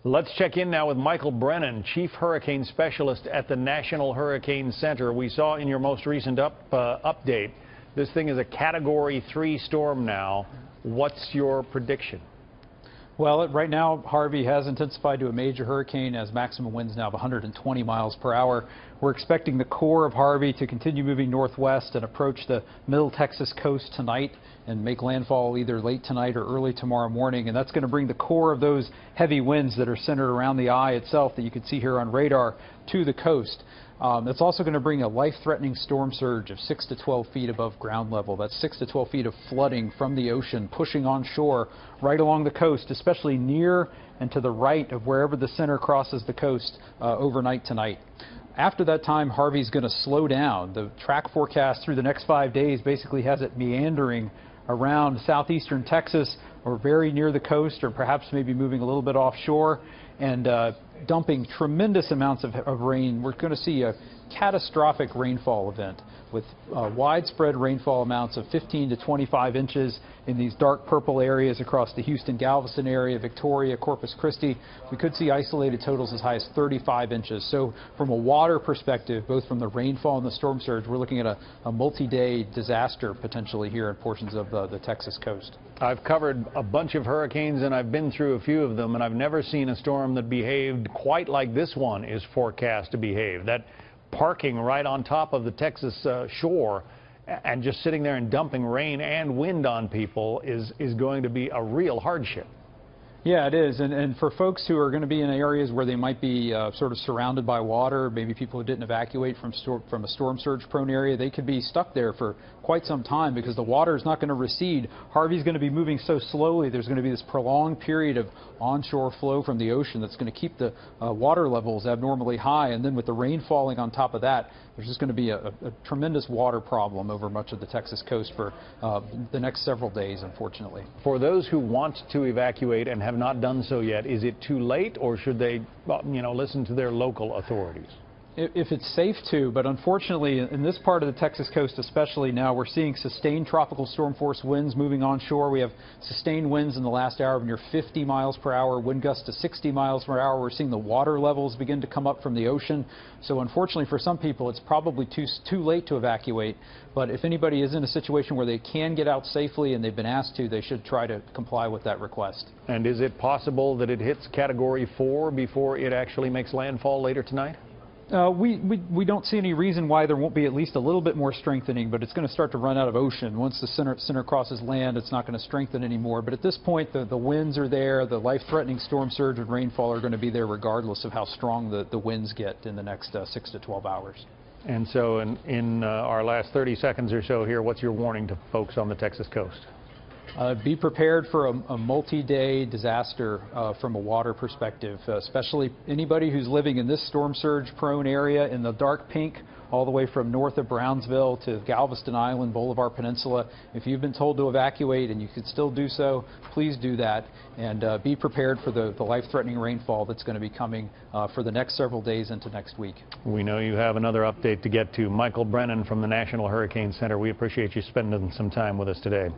Let's check in now with Michael Brennan, Chief Hurricane Specialist at the National Hurricane Center. We saw in your most recent update, this thing is a Category 3 storm now. What's your prediction? Well, right now, Harvey has intensified to a major hurricane, has maximum winds now of 120 miles per hour. We're expecting the core of Harvey to continue moving northwest and approach the middle Texas coast tonight and make landfall either late tonight or early tomorrow morning. And that's going to bring the core of those heavy winds that are centered around the eye itself that you can see here on radar to the coast. It's also going to bring a life-threatening storm surge of 6 to 12 feet above ground level. That's 6 to 12 feet of flooding from the ocean pushing onshore right along the coast, especially near and to the right of wherever the center crosses the coast overnight tonight. After that time, Harvey's going to slow down. The track forecast through the next 5 days basically has it meandering around southeastern Texas or very near the coast, or perhaps maybe moving a little bit offshore and dumping tremendous amounts of rain. We're going to see a catastrophic rainfall event with widespread rainfall amounts of 15 to 25 inches in these dark purple areas across the Houston-Galveston area, Victoria, Corpus Christi. We could see isolated totals as high as 35 inches. So from a water perspective, both from the rainfall and the storm surge, we're looking at a multi-day disaster potentially here in portions of the Texas coast. I've covered a bunch of hurricanes and I've been through a few of them, and I've never seen a storm that behaved quite like this one is forecast to behave. That parking right on top of the Texas shore and just sitting there and dumping rain and wind on people is going to be a real hardship. Yeah, it is. And for folks who are going to be in areas where they might be sort of surrounded by water, maybe people who didn't evacuate from a storm surge prone area, they could be stuck there for quite some time because the water is not going to recede. Harvey's going to be moving so slowly. There's going to be this prolonged period of onshore flow from the ocean that's going to keep the water levels abnormally high. And then with the rain falling on top of that, there's just going to be a tremendous water problem over much of the Texas coast for the next several days, unfortunately. For those who want to evacuate and have not done so yet, is it too late, or should they, listen to their local authorities? If it's safe to, but unfortunately in this part of the Texas coast especially now, we're seeing sustained tropical storm force winds moving onshore. We have sustained winds in the last hour of near 50 miles per hour, wind gusts to 60 miles per hour. We're seeing the water levels begin to come up from the ocean. So unfortunately for some people, it's probably too late to evacuate. But if anybody is in a situation where they can get out safely and they've been asked to, they should try to comply with that request. And is it possible that it hits Category 4 before it actually makes landfall later tonight? We don't see any reason why there won't be at least a little bit more strengthening, but it's going to start to run out of ocean. Once the center crosses land, it's not going to strengthen anymore. But at this point, the winds are there. The life-threatening storm surge and rainfall are going to be there regardless of how strong the winds get in the next 6 to 12 hours. And so in our last 30 seconds or so here, what's your warning to folks on the Texas coast? Be prepared for a multi-day disaster from a water perspective, especially anybody who's living in this storm surge prone area in the dark pink all the way from north of Brownsville to Galveston Island, Bolivar Peninsula. If you've been told to evacuate and you could still do so, please do that, and be prepared for the life-threatening rainfall that's going to be coming for the next several days into next week. We know you have another update to get to. Michael Brennan from the National Hurricane Center, we appreciate you spending some time with us today.